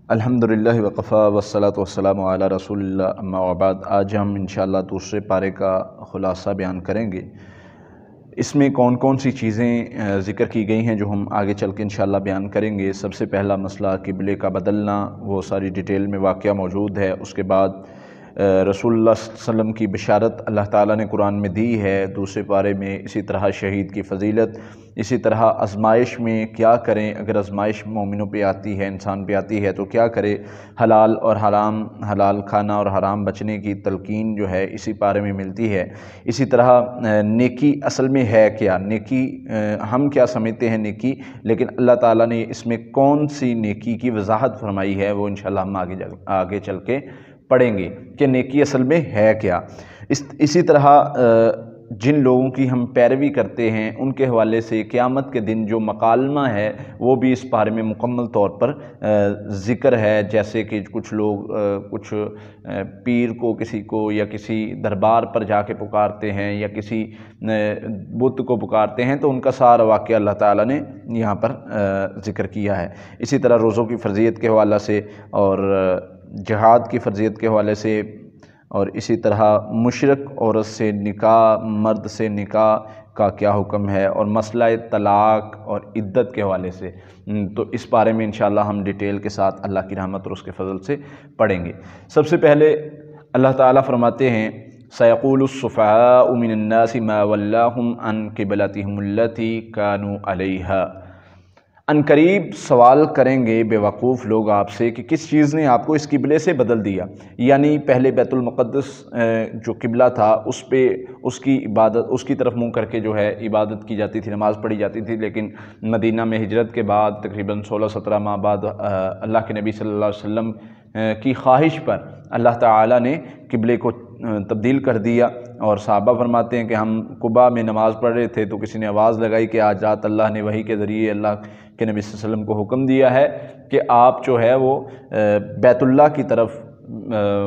الحمدللہ وقفا والصلاۃ والسلام علی رسول اللہ اما بعد۔ آج ہم انشاءاللہ دوسرے پارے کا خلاصہ بیان کریں گے۔ اس میں کون کون سی چیزیں ذکر کی گئی ہیں جو ہم آگے چل کے انشاءاللہ بیان کریں گے۔ سب سے پہلا مسئلہ قبلے کا بدلنا، وہ ساری ڈیٹیل میں واقعہ موجود ہے۔ اس کے بعد رسول اللہ صلی اللہ علیہ وسلم کی بشارت اللہ تعالیٰ نے قرآن میں دی ہے دوسرے پارے میں۔ اسی طرح شہید کی فضیلت، اسی طرح آزمائش میں کیا کریں، اگر آزمائش مومنوں پہ آتی ہے، انسان پہ آتی ہے تو کیا کرے، حلال اور حرام، حلال کھانا اور حرام بچنے کی تلقین جو ہے اسی پارے میں ملتی ہے۔ اسی طرح نیکی اصل میں ہے کیا، نیکی ہم کیا سمجھتے ہیں نیکی، لیکن اللہ تعالیٰ نے اس میں کون سی نیکی کی وضاحت فرمائی ہے وہ انشاءاللہ ہم آگے چل کے پڑھیں گے کہ نیکی اصل میں ہے کیا۔ اسی طرح جن لوگوں کی ہم پیروی کرتے ہیں ان کے حوالے سے قیامت کے دن جو مکالمہ ہے وہ بھی اس بارے میں مکمل طور پر ذکر ہے، جیسے کہ کچھ لوگ کچھ پیر کو کسی کو یا کسی دربار پر جا کے پکارتے ہیں یا کسی بت کو پکارتے ہیں، تو ان کا سارا واقعہ اللہ تعالیٰ نے یہاں پر ذکر کیا ہے۔ اسی طرح روزوں کی فرضیت کے حوالے سے اور جہاد کی فرضیت کے حوالے سے، اور اسی طرح مشرک عورت سے نکاح، مرد سے نکاح کا کیا حکم ہے، اور مسئلہ طلاق اور عدت کے حوالے سے، تو اس بارے میں انشاءاللہ ہم ڈیٹیل کے ساتھ اللہ کی رحمت اور اس کے فضل سے پڑھیں گے۔ سب سے پہلے اللہ تعالیٰ فرماتے ہیں سَيَقُولُ السُّفَهَاءُ مِنَ النَّاسِ مَا وَلَّاهُمْ عَنْ قِبْلَتِهِمُ الَّتِي كَانُوا عَلَيْهَا۔ ان قریب سوال کریں گے بے وقوف لوگ آپ سے کہ کس چیز نے آپ کو اس قبلے سے بدل دیا، یعنی پہلے بیت المقدس جو قبلہ تھا اس پہ اس کی عبادت، اس کی طرف منہ کر کے جو ہے عبادت کی جاتی تھی، نماز پڑھی جاتی تھی، لیکن مدینہ میں ہجرت کے بعد تقریباً 16-17 ماہ بعد اللہ کے نبی صلی اللہ علیہ وسلم کی خواہش پر اللہ تعالیٰ نے قبلے کو تبدیل کر دیا، اور صحابہ فرماتے ہیں کہ ہم قباء میں نماز پڑھ رہے تھے تو کسی نے آواز لگائی کہ آج رات اللہ نے وحی کے ذریعے اللہ کے نبی صلی اللہ علیہ وسلم کو حکم دیا ہے کہ آپ جو ہے وہ بیت اللہ کی طرف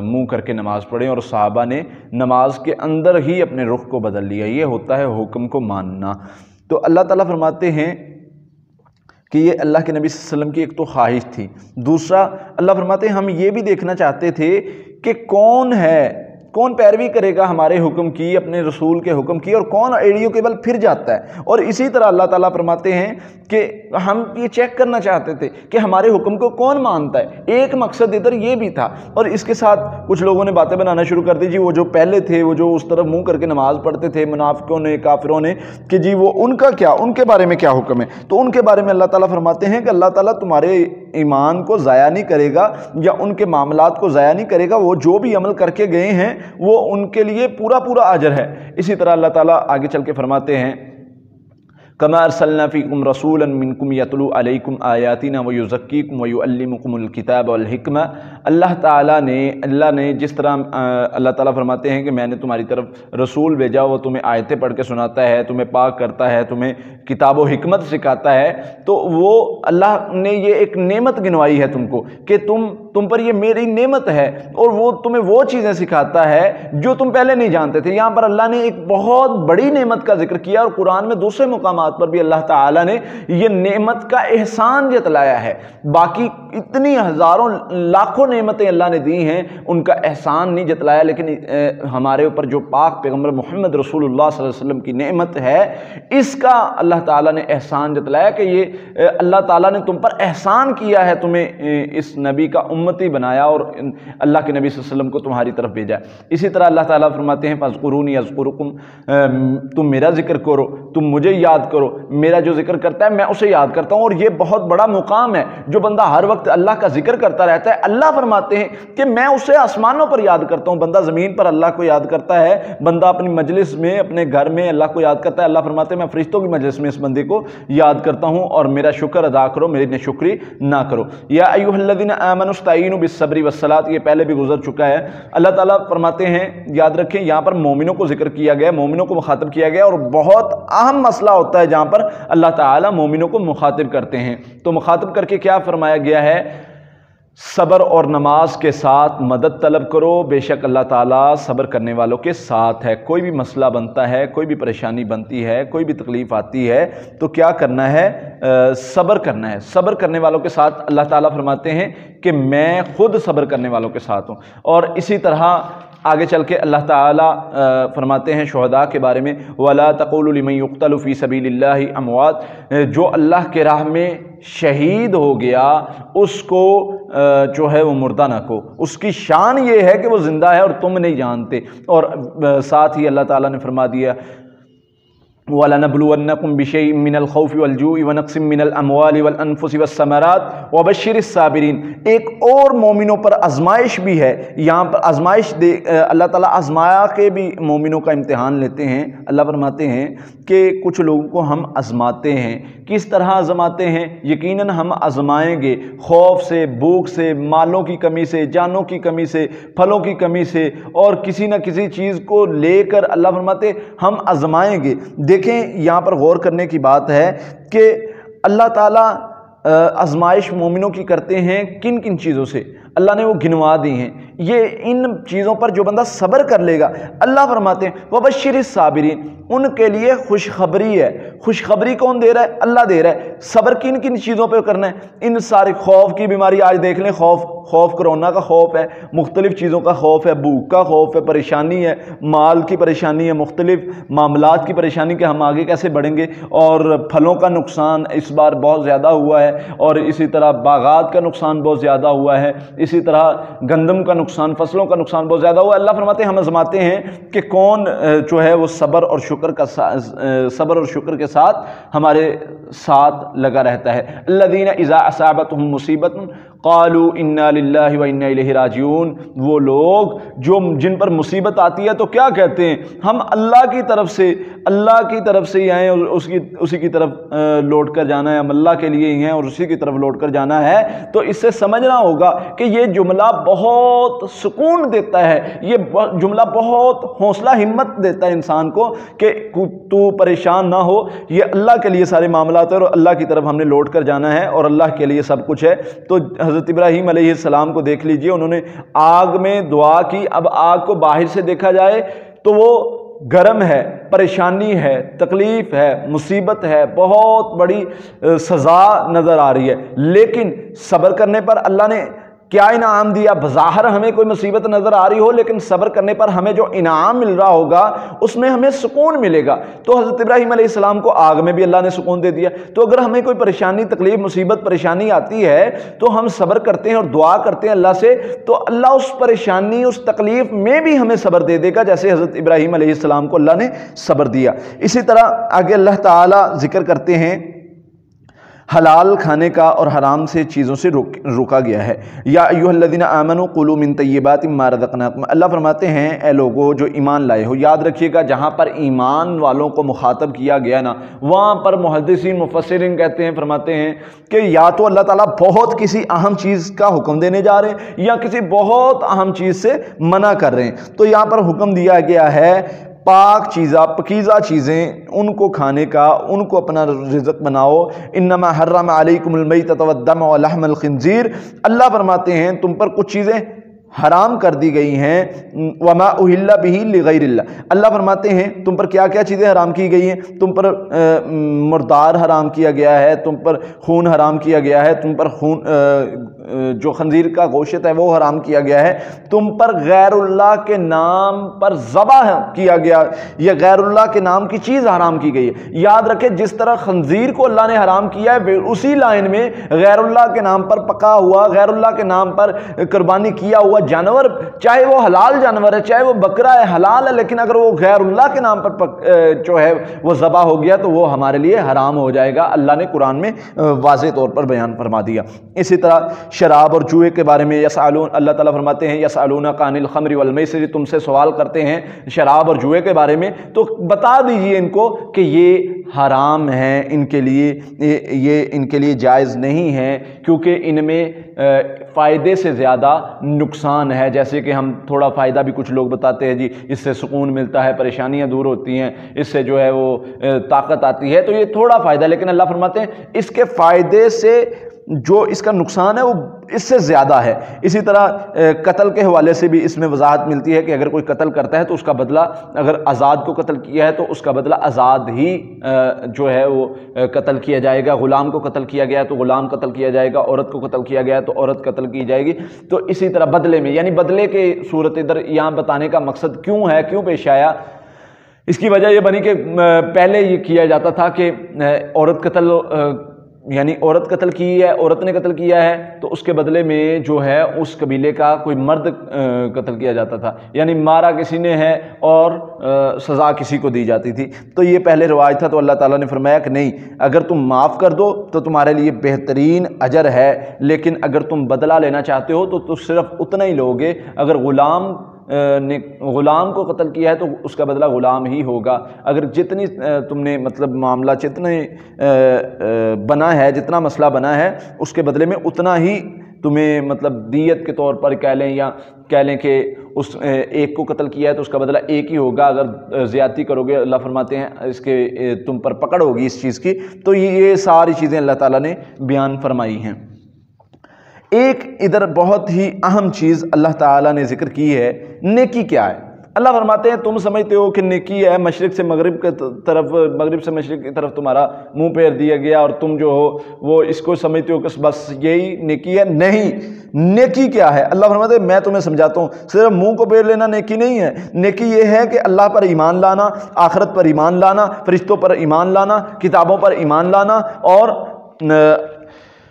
منہ کر کے نماز پڑھیں، اور صحابہ نے نماز کے اندر ہی اپنے رخ کو بدل لیا۔ یہ ہوتا ہے حکم کو ماننا۔ تو اللہ تعالیٰ فرماتے ہیں کہ یہ اللہ کے نبی صلی اللہ علیہ وسلم کی ایک تو خواہش تھی، دوسرا اللہ فرماتے ہیں ہم یہ بھی دیکھنا چاہتے تھے کہ کون پیروی کرے گا ہمارے حکم کی، اپنے رسول کے حکم کی، اور کون ایڑیوں کے بل پھر جاتا ہے۔ اور اسی طرح اللہ تعالیٰ فرماتے ہیں کہ ہم یہ چیک کرنا چاہتے تھے کہ ہمارے حکم کو کون مانتا ہے۔ ایک مقصد ادھر یہ بھی تھا، اور اس کے ساتھ کچھ لوگوں نے باتیں بنانا شروع کر دی، جی وہ جو پہلے تھے، وہ جو اس طرف منہ کر کے نماز پڑھتے تھے منافقوں نے، کافروں نے، کہ جی وہ ان کا کیا، ان کے بارے میں کیا حکم ہے۔ تو ان کے بارے میں اللہ تعالیٰ فرماتے ہیں کہ اللہ تعالیٰ تمہارے ایمان کو ضائع نہیں کرے گا یا ان کے معاملات کو ضائع نہیں کرے گا، وہ جو بھی عمل کر کے گئے ہیں وہ ان کے لیے پورا اجر ہے۔ اسی طرح اللہ تعالیٰ آگے چل کے فرماتے ہیں کما ارسلنا فیکم رسولا منکم یتلو علیکم آیاتنا ویزکیکم ویعلمکم الکتاب والحکمہ۔ اللہ نے جس طرح اللہ تعالیٰ فرماتے ہیں کہ میں نے تمہاری طرف رسول بھیجا، وہ تمہیں آیتیں پڑھ کے سناتا ہے، تمہیں پاک کرتا ہے، تمہیں کتاب و حکمت سکھاتا ہے، تو وہ اللہ نے یہ ایک نعمت گنوائی ہے تم کو کہ تم پر یہ میری نعمت ہے، اور وہ تمہیں وہ چیزیں سکھاتا ہے جو تم پہلے نہیں جانتے تھے۔ یہاں پر اللہ نے ایک بہت بڑی نعمت کا ذکر کیا، اور قرآن میں دوسرے مقامات پر بھی اللہ تعالیٰ نے یہ نعمت کا احسان جتلایا ہے۔ باقی اتنی ہزاروں لاکھوں نعمتیں اللہ نے دی ہیں، ان کا احسان نہیں جتلایا، لیکن ہمارے اوپر جو پاک پیغمبر محمد رسول اللہ صلی اللہ علیہ وسلم کی نعمت ہے، اس کا اللہ تعالیٰ نے احسان جتلایا کہ یہ اللہ تعالیٰ نے تم پر احسان کیا ہے، تمہیں اس نبی کا امتی بنایا اور اللہ کے نبی صلی اللہ علیہ وسلم کو تمہاری طرف بھیجا۔ اسی طرح اللہ تعالیٰ فرماتے ہیں فاذکرونی اذکرکم، تم میرا ذکر کرو، تم مجھے یاد کرو، میرا جو ذکر کرتا ہے میں اسے یاد کرتا ہوں۔ اور یہ بہت بڑا مقام ہے، جو بندہ ہر وقت اللہ کا ذکر کرتا رہتا ہے، اللہ فرماتے ہیں کہ میں اسے آسمانوں پر یاد کرتا ہوں۔ بندہ زمین پر اللہ کو یاد کرتا ہے، بندہ اپنی مجلس میں، اپنے گھر میں اللہ کو یاد کرتا ہے، اللہ فرماتے ہیں میں فرشتوں کی مجلس میں اس بندے کو یاد کرتا ہوں، اور میرا شکر ادا کرو، میری ناشکری نہ کرو۔ یا ایھا الذین آمنوا استعینوا بالصبر والصلاۃ، یہ پہلے بھی گزر چکا ہے۔ اللہ تعالیٰ فرماتے ہیں، یاد رکھیں یہاں پر مومنوں کو ذکر کیا گیا، مومنوں کو مخاطب کیا گیا، اور بہت اہم مسئلہ ہوتا ہے جہاں پر اللہ تعالیٰ مومنوں کو مخاطب کرتے ہیں۔ تو مخاطب کر کے کیا فرمایا گیا ہے؟ صبر اور نماز کے ساتھ مدد طلب کرو، بے شک اللہ تعالیٰ صبر کرنے والوں کے ساتھ ہے۔ کوئی بھی مسئلہ بنتا ہے، کوئی بھی پریشانی بنتی ہے، کوئی بھی تکلیف آتی ہے تو کیا کرنا ہے؟ صبر کرنا ہے۔ صبر کرنے والوں کے ساتھ اللہ تعالیٰ فرماتے ہیں کہ میں خود صبر کرنے والوں کے ساتھ ہوں۔ اور اسی طرح آگے چل کے اللہ تعالیٰ فرماتے ہیں شہداء کے بارے میں وَلَا تَقُولُوا لِمَن يُقْتَلُ فِي سَبِيلِ اللَّهِ أَمْوَاتٌ، جو اللہ کے راہ میں شہید ہو گیا اس کو جو ہے وہ مردہ نہ کو، اس کی شان یہ ہے کہ وہ زندہ ہے اور تم نہیں جانتے۔ اور ساتھ ہی اللہ تعالیٰ نے فرما دیا وَلَنَبْلُوَنَّكُمْ بِشَيْءٍ مِّنَ الْخَوْفِ وَالْجُوعِ وَنَقْصٍ مِّنَ الْأَمْوَالِ وَالْأَنفُسِ وَالثَّمَرَاتِ وَبَشِّرِ الصَّابِرِينَ۔ ایک اور مومنوں پر آزمائش بھی ہے، یہاں پر آزمائش اللہ تعالیٰ آزمایا کے بھی مومنوں کا امتحان لیتے ہیں۔ اللہ فرماتے ہیں کہ کچھ لوگوں کو ہم آزماتے ہیں۔ کس طرح آزماتے ہیں؟ یقیناً ہم آزمائیں گے، خوف سے، بھوک سے، مالوں کی کمی سے، جانوں کی کمی سے، پھلوں کی کمی سے، اور کسی نہ کسی چیز کو لے کر اللہ فرماتے ہم آزمائیں گے۔ دیکھیں یہاں پر غور کرنے کی بات ہے کہ اللہ تعالیٰ آزمائش مومنوں کی کرتے ہیں کن کن چیزوں سے؟ اللہ نے وہ گنوا دی ہیں۔ یہ ان چیزوں پر جو بندہ صبر کر لے گا، اللہ فرماتے ہیں وَبَشِّرِ الصَّابِرِينَ، ان کے لیے خوشخبری ہے۔ خوشخبری کون دے رہا ہے؟ اللہ دے رہا ہے۔ صبر کن کن چیزوں پہ کرنا ہے؟ ان سارے خوف کی بیماری آج دیکھ لیں، خوف کرونا کا خوف ہے، مختلف چیزوں کا خوف ہے، بھوک کا خوف ہے، پریشانی ہے، مال کی پریشانی ہے، مختلف معاملات کی پریشانی کہ ہم آگے کیسے بڑھیں گے، اور پھلوں کا نقصان اس بار بہت زیادہ ہوا ہے، اور اسی طرح باغات کا نقصان بہت زیادہ ہوا ہے، اسی طرح گندم کا نقصان، فصلوں کا نقصان بہت زیادہ ہوا ہے۔ اللہ فرماتے ہیں ہم آزماتے ہیں کہ کون جو ہے وہ صبر اور شکر کے ساتھ ہمارے ساتھ لگا رہتا ہے۔ الذین اذا اصابتهم مصیبت قالوا انا للہ و انا الیہ راجعون، وہ لوگ جن پر مصیبت آتی ہے تو کیا کہتے ہیں؟ ہم اللہ کی طرف سے ہی آئے اور اسی کی طرف لوٹ کر جانا ہے، ہم اللہ کے لیے ہی ہیں اور اسی کی طرف لوٹ کر جانا ہے۔ تو اس سے سمجھنا ہوگا کہ یہ جملہ بہت سکون دیتا ہے، یہ جملہ بہت حوصلہ ہمت دیتا ہے انسان کو کہ تو پریشان نہ ہو، یہ اللہ کے لیے سارے معاملات ہیں اور اللہ کی طرف ہم نے لوٹ کر جانا ہے اور اللہ کے لیے سب کچھ ہے۔ تو حضرت ابراہیم علیہ السلام کو دیکھ لیجئے، انہوں نے آگ میں دعا کی۔ اب آگ کو باہر سے دیکھا جائے تو وہ گرم ہے، پریشانی ہے، تکلیف ہے، مصیبت ہے، بہت بڑی سزا نظر آ رہی ہے، لیکن صبر کرنے پر اللہ نے کیا انعام دیا؟ بظاہر ہمیں کوئی مصیبت نظر آ رہی ہو لیکن صبر کرنے پر ہمیں جو انعام مل رہا ہوگا اس میں ہمیں سکون ملے گا۔ تو حضرت ابراہیم علیہ السلام کو آگ میں بھی اللہ نے سکون دے دیا۔ تو اگر ہمیں کوئی پریشانی، تکلیف، مصیبت، پریشانی آتی ہے تو ہم صبر کرتے ہیں اور دعا کرتے ہیں اللہ سے، تو اللہ اس پریشانی، اس تکلیف میں بھی ہمیں صبر دے دے گا، جیسے حضرت ابراہیم علیہ السلام کو اللہ نے صبر دیا۔ اسی طرح آگے اللہ تعالیٰ ذکر کرتے ہیں حلال کھانے کا اور حرام سے چیزوں سے روکا گیا ہے۔ یا ایھا الذین آمنوا کلوا من طیبات ما رزقناکم، اللہ فرماتے ہیں اے لوگو جو ایمان لائے ہو۔ یاد رکھیے گا جہاں پر ایمان والوں کو مخاطب کیا گیا نا، وہاں پر محدثین مفسرین کہتے ہیں، فرماتے ہیں کہ یا تو اللہ تعالیٰ بہت کسی اہم چیز کا حکم دینے جا رہے ہیں یا کسی بہت اہم چیز سے منع کر رہے ہیں۔ تو یہاں پر حکم دیا گیا ہے پاک چیزیں، پکیزہ چیزیں، ان کو کھانے کا، ان کو اپنا رزق بناؤ۔ انما حرم علیکم المیتۃ والدم ولحم الخنزیر، اللہ فرماتے ہیں تم پر کچھ چیزیں حرام کر دی گئی ہیں، وما اہل بہ لغیر اللہ، اللہ فرماتے ہیں تم پر کیا کیا چیزیں حرام کی گئی ہیں؟ تم پر مردار حرام کیا گیا ہے، تم پر خون حرام کیا گیا ہے، تم پر خون جو خنزیر کا گوشت ہے وہ حرام کیا گیا ہے، تم پر غیر اللہ کے نام پر ذبح کیا گیا یا غیر اللہ کے نام کی چیز حرام کی گئی ہے۔ یاد رکھیں جس طرح خنزیر کو اللہ نے حرام کیا ہے، اسی لائن میں غیر اللہ کے نام پر پکا ہوا، غیر اللہ کے نام پر قربانی کیا ہوا جانور، چاہے وہ حلال جانور ہے، چاہے وہ بکرا ہے، حلال ہے، لیکن اگر وہ غیر اللہ کے نام پر جو ہے وہ ذبح ہو گیا تو وہ ہمارے لیے حرام ہو جائے گا، اللہ نے قرآن میں واضح طور پر بیان فرما دیا۔ اسی طرح شراب اور جوئے کے بارے میں اللہ تعالیٰ فرماتے ہیں یسألونک عن الخمر والمیسر، تم سے سوال کرتے ہیں شراب اور جوئے کے بارے میں، تو بتا دیجئے ان کو کہ یہ حرام ہے، ان کے لیے جائز نہیں ہے، کیونکہ ان میں فائدے سے زیادہ نقصان ہے۔ جیسے کہ ہم تھوڑا فائدہ بھی کچھ لوگ بتاتے ہیں جی اس سے سکون ملتا ہے، پریشانیاں دور ہوتی ہیں، اس سے جو ہے وہ طاقت آتی ہے، تو یہ تھوڑا فائدہ ہے، لیکن اللہ فرماتے ہیں اس کے فائدے سے جو اس کا نقصان ہے وہ اس سے زیادہ ہے۔ اسی طرح قتل کے حوالے سے بھی اس میں وضاحت ملتی ہے کہ اگر کوئی قتل کرتا ہے تو اس کا بدلہ، اگر آزاد کو قتل کیا ہے تو اس کا بدلہ آزاد ہی جو ہے وہ قتل کیا جائے گا، غلام کو قتل کیا گیا ہے تو غلام قتل کیا جائے گا، عورت کو قتل کیا گیا ہے تو عورت قتل کی جائے گی۔ تو اسی طرح بدلے میں، یعنی بدلے کے صورت ادھر یہاں بتانے کا مقصد کیوں ہے، کیوں پیش آیا، اس کی وجہ یہ بنی کہ پہلے یہ کیا جاتا تھا کہ عورت قتل، یعنی عورت قتل کی ہے، عورت نے قتل کیا ہے تو اس کے بدلے میں جو ہے اس قبیلے کا کوئی مرد قتل کیا جاتا تھا، یعنی مارا کسی نے ہے اور سزا کسی کو دی جاتی تھی۔ تو یہ پہلے رواج تھا، تو اللہ تعالیٰ نے فرمایا کہ نہیں، اگر تم معاف کر دو تو تمہارے لیے بہترین اجر ہے، لیکن اگر تم بدلہ لینا چاہتے ہو تو صرف اتنا ہی لوگے۔ اگر غلام کو قتل کیا ہے تو اس کا بدلہ غلام ہی ہوگا۔ اگر جتنی تم نے مطلب معاملہ جتنے بنا ہے، جتنا مسئلہ بنا ہے، اس کے بدلے میں اتنا ہی تمہیں مطلب دیت کے طور پر کہہ لیں، یا کہہ لیں کہ اس ایک کو قتل کیا ہے تو اس کا بدلہ ایک ہی ہوگا۔ اگر زیادتی کرو گے، اللہ فرماتے ہیں اس کے تم پر پکڑ ہوگی اس چیز کی۔ تو یہ ساری چیزیں اللہ تعالیٰ نے بیان فرمائی ہیں۔ ایک ادھر بہت ہی اہم چیز اللہ تعالیٰ نے ذکر کی ہے، نیکی کیا ہے۔ اللہ فرماتے ہیں تم سمجھتے ہو کہ نیکی ہے مشرق سے مغرب کی طرف، مغرب سے مشرق کی طرف تمہارا منہ پھیر دیا گیا اور تم جو ہو وہ اس کو سمجھتے ہو کہ بس یہی نیکی ہے۔ نہیں، نیکی کیا ہے؟ اللہ فرماتے ہیں میں تمہیں سمجھاتا ہوں، صرف منہ کو پھیر لینا نیکی نہیں ہے۔ نیکی یہ ہے کہ اللہ پر ایمان لانا، آخرت پر ایمان لانا، فرشتوں پر ایمان لانا، کتابوں پر ایمان لانا اور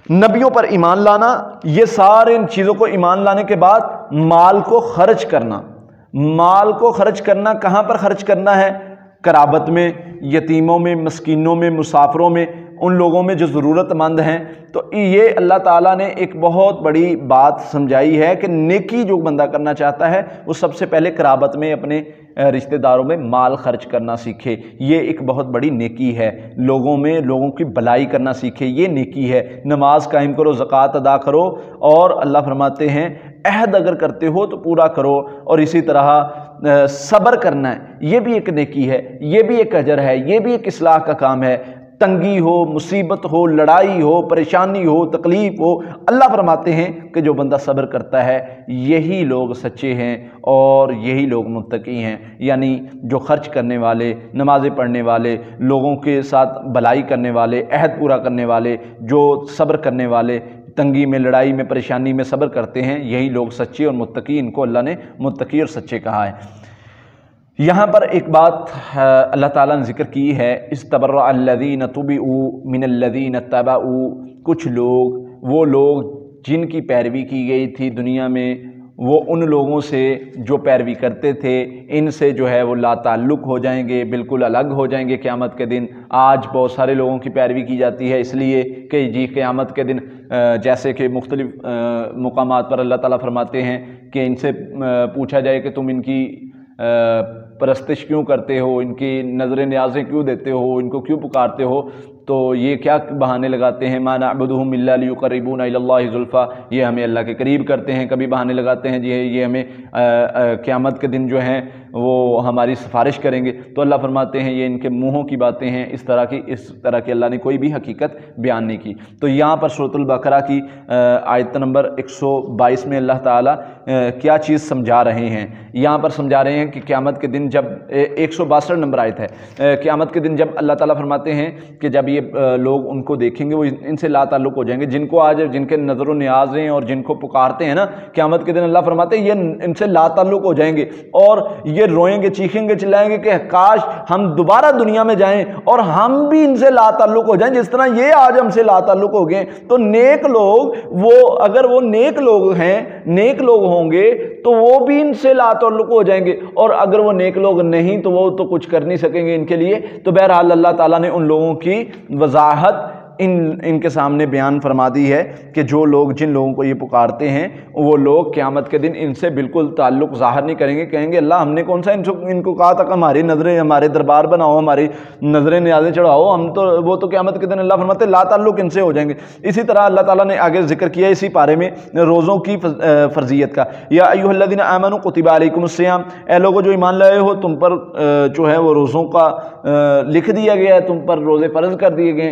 نبیوں پر ایمان لانا۔ یہ سارے ان چیزوں کو ایمان لانے کے بعد مال کو خرچ کرنا۔ مال کو خرچ کرنا کہاں پر خرچ کرنا ہے؟ قرابت میں، یتیموں میں، مسکینوں میں، مسافروں میں، ان لوگوں میں جو ضرورت مند ہیں۔ تو یہ اللہ تعالیٰ نے ایک بہت بڑی بات سمجھائی ہے کہ نیکی جو بندہ کرنا چاہتا ہے وہ سب سے پہلے قرابت میں، اپنے رشتہ داروں میں مال خرچ کرنا سیکھے۔ یہ ایک بہت بڑی نیکی ہے۔ لوگوں میں لوگوں کی بھلائی کرنا سیکھے، یہ نیکی ہے۔ نماز قائم کرو، زکوٰۃ ادا کرو، اور اللہ فرماتے ہیں عہد اگر کرتے ہو تو پورا کرو، اور اسی طرح صبر کرنا ہے، یہ بھی ایک نیکی ہے، یہ بھی ایک اجر ہے، یہ بھی ایک اصلاح کا کام ہے۔ تنگی ہو، مصیبت ہو، لڑائی ہو، پریشانی ہو، تکلیف ہو، اللہ فرماتے ہیں کہ جو بندہ صبر کرتا ہے یہی لوگ سچے ہیں اور یہی لوگ متقی ہیں۔ یعنی جو خرچ کرنے والے، نمازیں پڑھنے والے، لوگوں کے ساتھ بھلائی کرنے والے، عہد پورا کرنے والے، جو صبر کرنے والے، تنگی میں، لڑائی میں، پریشانی میں صبر کرتے ہیں، یہی لوگ سچے اور متقی، ان کو اللہ نے متقی اور سچے کہا ہے۔ یہاں پر ایک بات اللہ تعالیٰ نے ذکر کی ہے، استبرأ الذین تبعوا من الذین اتبعوا۔ کچھ لوگ، وہ لوگ جن کی پیروی کی گئی تھی دنیا میں، وہ ان لوگوں سے جو پیروی کرتے تھے ان سے جو ہے وہ لا تعلق ہو جائیں گے، بالکل الگ ہو جائیں گے قیامت کے دن۔ آج بہت سارے لوگوں کی پیروی کی جاتی ہے اس لیے کہ جی قیامت کے دن، جیسے کہ مختلف مقامات پر اللہ تعالیٰ فرماتے ہیں کہ ان سے پوچھا جائے کہ تم ان کی پرستش کیوں کرتے ہو، ان کی نظر نیازیں کیوں دیتے ہو، ان کو کیوں پکارتے ہو، تو یہ کیا بہانے لگاتے ہیں، ما نعبدہم الا لیقربونا الی اللہ زلفیٰ، یہ ہمیں اللہ کے قریب کرتے ہیں۔ کبھی بہانے لگاتے ہیں جی یہ ہمیں قیامت کے دن جو ہیں وہ ہماری سفارش کریں گے۔ تو اللہ فرماتے ہیں یہ ان کے منہوں کی باتیں ہیں، اس طرح کی اللہ نے کوئی بھی حقیقت بیان نہیں کی۔ تو یہاں پر سورۃ البقرہ کی آیت نمبر 122 میں اللہ تعالیٰ کیا چیز سمجھا رہے ہیں؟ یہاں پر سمجھا رہے ہیں کہ قیامت کے دن جب 162 نمبر آیت ہے، قیامت کے دن جب اللہ تعالیٰ فرماتے ہیں کہ جب یہ لوگ ان کو دیکھیں گے وہ ان سے لا تعلق ہو جائیں گے، جن کو آج جن کے نظر و نیاز ہیں اور جن کو پکارتے ہیں نا، قیامت کے دن اللہ فرماتے ہیں یہ ان سے لا تعلق ہو جائیں گے، اور یہ روئیں گے، چیخیں گے، چلائیں گے کہ کاش ہم دوبارہ دنیا میں جائیں اور ہم بھی ان سے لا تعلق ہو جائیں جس طرح یہ آج ہم سے لا تعلق ہو گئے۔ تو نیک لوگ، وہ اگر وہ نیک لوگ ہیں، نیک لوگ ہوں گے تو وہ بھی ان سے لا تعلق ہو جائیں گے، اور اگر وہ نیک لوگ نہیں تو وہ تو کچھ کر نہیں سکیں گے ان کے لیے۔ تو بہرحال اللہ تعالیٰ نے ان لوگوں کی وضاحت ان کے سامنے بیان فرما دی ہے کہ جو لوگ، جن لوگوں کو یہ پکارتے ہیں، وہ لوگ قیامت کے دن ان سے بالکل تعلق ظاہر نہیں کریں گے، کہیں گے اللہ ہم نے کون سا ان کو کہا تھا کہ ہماری نظریں، ہمارے دربار بناؤ، ہماری نظریں نیازیں چڑھاؤ، ہم تو وہ تو قیامت کے دن اللہ فرماتے لا تعلق ان سے ہو جائیں گے۔ اسی طرح اللہ تعالیٰ نے آگے ذکر کیا اسی پارے میں روزوں کی فرضیت کا، یا ایھا الذین آمنوا کتب علیکم الصیام، اے لوگوں جو ایمان لائے ہو تم پر جو ہے وہ روزوں کا لکھ دیا گیا ہے، تم پر روزے فرض کر دیے گئے،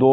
2,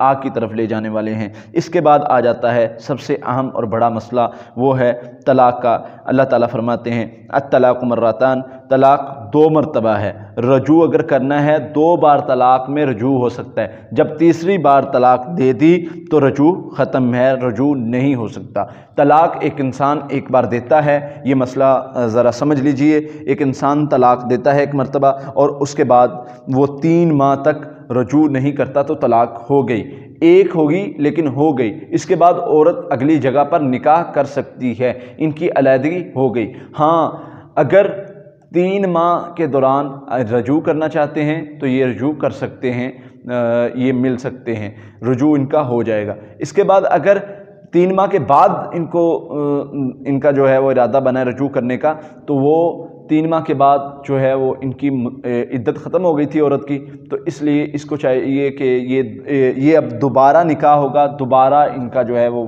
آگ کی طرف لے جانے والے ہیں۔ اس کے بعد آ جاتا ہے سب سے اہم اور بڑا مسئلہ، وہ ہے طلاق کا۔ اللہ تعالیٰ فرماتے ہیں الطلاق مرتان، طلاق 2 مرتبہ ہے، رجوع اگر کرنا ہے 2 بار طلاق میں رجوع ہو سکتا ہے، جب تیسری بار طلاق دے دی تو رجوع ختم ہے، رجوع نہیں ہو سکتا۔ طلاق ایک انسان ایک بار دیتا ہے، یہ مسئلہ ذرا سمجھ لیجئے، ایک انسان طلاق دیتا ہے ایک مرتبہ اور اس کے بعد وہ 3 ماہ تک رجوع نہیں کرتا تو طلاق ہو گئی، ایک ہوگی لیکن ہو گئی۔ اس کے بعد عورت اگلی جگہ پر نکاح کر سکتی ہے، ان کی علیحدگی ہو گئی۔ ہاں اگر 3 ماہ کے دوران رجوع کرنا چاہتے ہیں تو یہ رجوع کر سکتے ہیں، یہ مل سکتے ہیں، رجوع ان کا ہو جائے گا۔ اس کے بعد اگر 3 ماہ کے بعد ان کا جو ہے وہ ارادہ بنا ہے رجوع کرنے کا، تو وہ 3 ماہ کے بعد جو ہے وہ ان کی عدت ختم ہو گئی تھی عورت کی، تو اس لیے اس کو چاہیے کہ یہ اب دوبارہ نکاح ہوگا، دوبارہ ان کا جو ہے وہ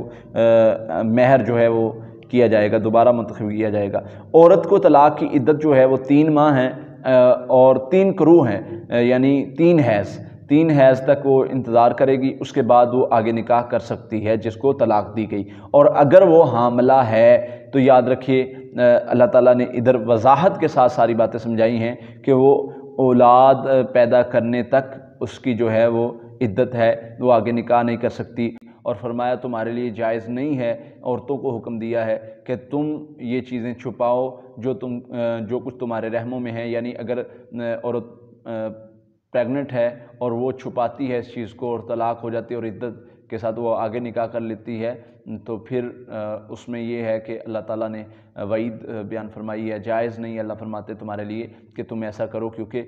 مہر جو ہے وہ کیا جائے گا، دوبارہ منتخب کیا جائے گا۔ عورت کو طلاق کی عدت جو ہے وہ 3 ماہ ہیں اور 3 قروء ہیں، یعنی 3 حیض تک وہ انتظار کرے گی، اس کے بعد وہ آگے نکاح کر سکتی ہے جس کو طلاق دی گئی۔ اور اگر وہ حاملہ ہے تو یاد رکھیے اللہ تعالیٰ نے ادھر وضاحت کے ساتھ ساری باتیں سمجھائی ہیں کہ وہ اولاد پیدا کرنے تک اس کی جو ہے وہ عدت ہے، وہ آگے نکاح نہیں کر سکتی۔ اور فرمایا تمہارے لیے جائز نہیں ہے، عورتوں کو حکم دیا ہے کہ تم یہ چیزیں چھپاؤ جو کچھ تمہارے رحموں میں ہے، یعنی اگر عورت پریگننٹ ہے اور وہ چھپاتی ہے اس چیز کو اور طلاق ہو جاتی ہے اور عدت کے ساتھ وہ آگے نکاح کر لیتی ہے، تو پھر اس میں یہ ہے کہ اللہ تعالیٰ نے وعید بیان فرمائی ہے، جائز نہیں۔ اللہ فرماتے تمہارے لیے کہ تم ایسا کرو، کیونکہ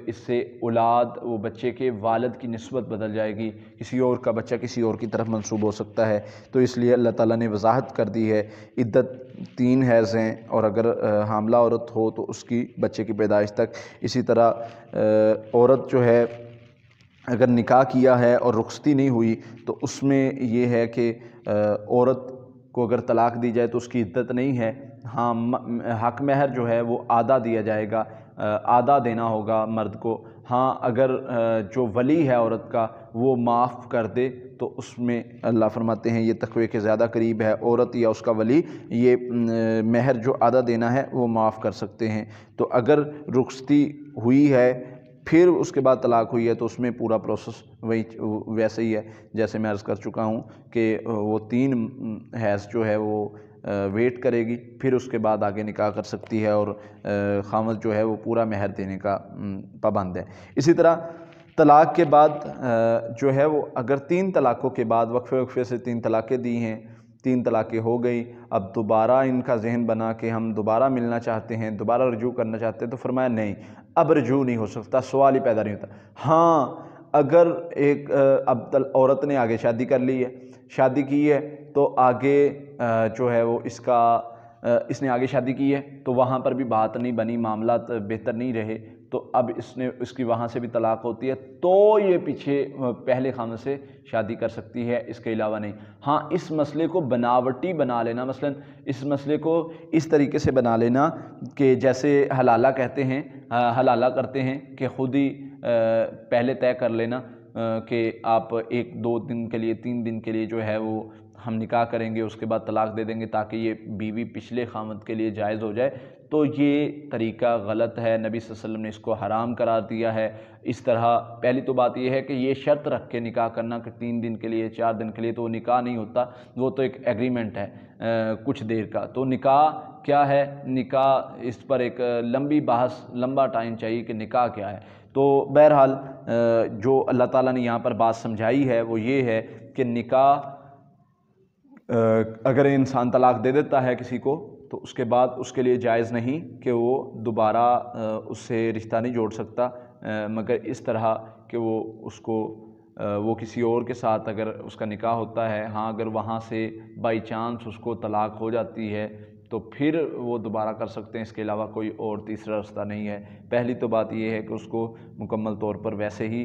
اس سے اولاد وہ بچے کے والد کی نسبت بدل جائے گی، کسی اور کا بچہ کسی اور کی طرف منسوب ہو سکتا ہے، تو اس لیے اللہ تعالیٰ نے وضاحت کر دی ہے۔ عدت 3 حیض ہیں اور اگر حاملہ عورت ہو تو اس کی بچے کی پیدائش تک۔ اسی طرح عورت جو ہے اگر نکاح کیا ہے اور رخصتی نہیں ہوئی تو اس میں یہ ہے کہ عورت کو اگر طلاق دی جائے تو اس کی عدت نہیں ہے۔ ہاں حق مہر جو ہے وہ آدھا دیا جائے گا، آدھا دینا ہوگا مرد کو۔ ہاں اگر جو ولی ہے عورت کا وہ معاف کر دے تو اس میں اللہ فرماتے ہیں یہ تقوی کے زیادہ قریب ہے، عورت یا اس کا ولی یہ مہر جو آدھا دینا ہے وہ معاف کر سکتے ہیں۔ تو اگر رخصتی ہوئی ہے پھر اس کے بعد طلاق ہوئی ہے تو اس میں پورا پروسیس ویسے ہی ہے جیسے میں عرض کر چکا ہوں کہ وہ 3 حیض جو ہے وہ ویٹ کرے گی، پھر اس کے بعد آگے نکاح کر سکتی ہے اور خامد جو ہے وہ پورا مہر دینے کا پابند ہے۔ اسی طرح طلاق کے بعد جو ہے وہ اگر 3 طلاقوں کے بعد وقفے سے 3 طلاقیں دی ہیں، 3 طلاقیں ہو گئی، اب دوبارہ ان کا ذہن بنا کہ ہم دوبارہ ملنا چاہتے ہیں، دوبارہ رجوع کرنا چاہتے ہیں، تو فرمایا نہیں، اب رجوع نہیں ہو سکتا، سوال ہی پیدا نہیں ہوتا۔ ہاں اگر اب عورت نے آگے شادی کر لی ہے، شادی کی ہے تو آگے جو ہے وہ اس نے آگے شادی کی ہے تو وہاں پر بھی بات نہیں بنی، معاملات بہتر نہیں رہے، تو اب اس کی وہاں سے بھی طلاق ہوتی ہے تو یہ پیچھے پہلے خامد سے شادی کر سکتی ہے، اس کے علاوہ نہیں۔ ہاں اس مسئلے کو بناوٹی بنا لینا، مثلا اس مسئلے کو اس طریقے سے بنا لینا کہ جیسے حلالہ کہتے ہیں، حلالہ کرتے ہیں کہ خود ہی پہلے طے کر لینا کہ آپ 1-2 دن کے لیے 3 دن کے لیے جو ہے وہ ہم نکاح کریں گے، اس کے بعد طلاق دے دیں گے تاکہ یہ بیوی پچھلے خامد کے لیے جائز ہو جائے، تو یہ طریقہ غلط ہے، نبی صلی اللہ علیہ وسلم نے اس کو حرام قرار دیا ہے۔ اس طرح پہلی تو بات یہ ہے کہ یہ شرط رکھ کے نکاح کرنا کہ 3 دن کے لیے 4 دن کے لیے، تو وہ نکاح نہیں ہوتا، وہ تو ایک ایگریمنٹ ہے کچھ دیر کا۔ تو نکاح کیا ہے؟ نکاح اس پر ایک لمبی بحث، لمبا ٹائم چاہیے کہ نکاح کیا ہے۔ تو بہرحال جو اللہ تعالیٰ نے یہاں پر بات سمجھائی ہے وہ یہ ہے کہ نکاح اگر انسان طلاق دے دیتا ہے کسی کو تو اس کے بعد اس کے لیے جائز نہیں کہ وہ دوبارہ اس سے رشتہ نہیں جوڑ سکتا، مگر اس طرح کہ وہ کسی اور کے ساتھ اگر اس کا نکاح ہوتا ہے، ہاں اگر وہاں سے بائی چانس اس کو طلاق ہو جاتی ہے تو پھر وہ دوبارہ کر سکتے ہیں، اس کے علاوہ کوئی اور تیسرا راستہ نہیں ہے۔ پہلی تو بات یہ ہے کہ اس کو مکمل طور پر ویسے ہی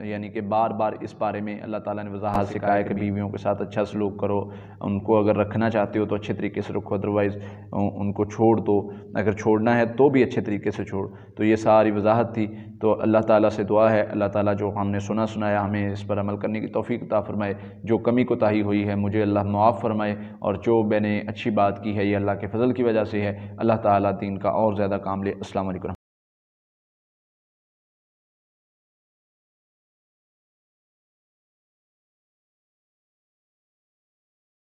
یعنی کہ بار بار اس بارے میں اللہ تعالیٰ نے وضاحت سکھایا ہے کہ بیویوں کے ساتھ اچھا سلوک کرو، ان کو اگر رکھنا چاہتے ہو تو اچھے طریقے سے رکھو، ادروائز ان کو چھوڑ دو، اگر چھوڑنا ہے تو بھی اچھے طریقے سے چھوڑ۔ تو یہ ساری وضاحت تھی۔ تو اللہ تعالیٰ سے دعا ہے اللہ تعالیٰ جو ہم نے سنایا ہمیں اس پر عمل کرنے کی توفیق عطا فرمائے، جو کمی کوتاہی ہوئی ہے مجھے اللہ معاف فرمائے، اور جو میں نے اچھی بات کی ہے یہ اللہ کے فضل کی وجہ سے ہے۔ اللہ تعالیٰ دین کا اور زیادہ کام لے۔ السلام علیکم۔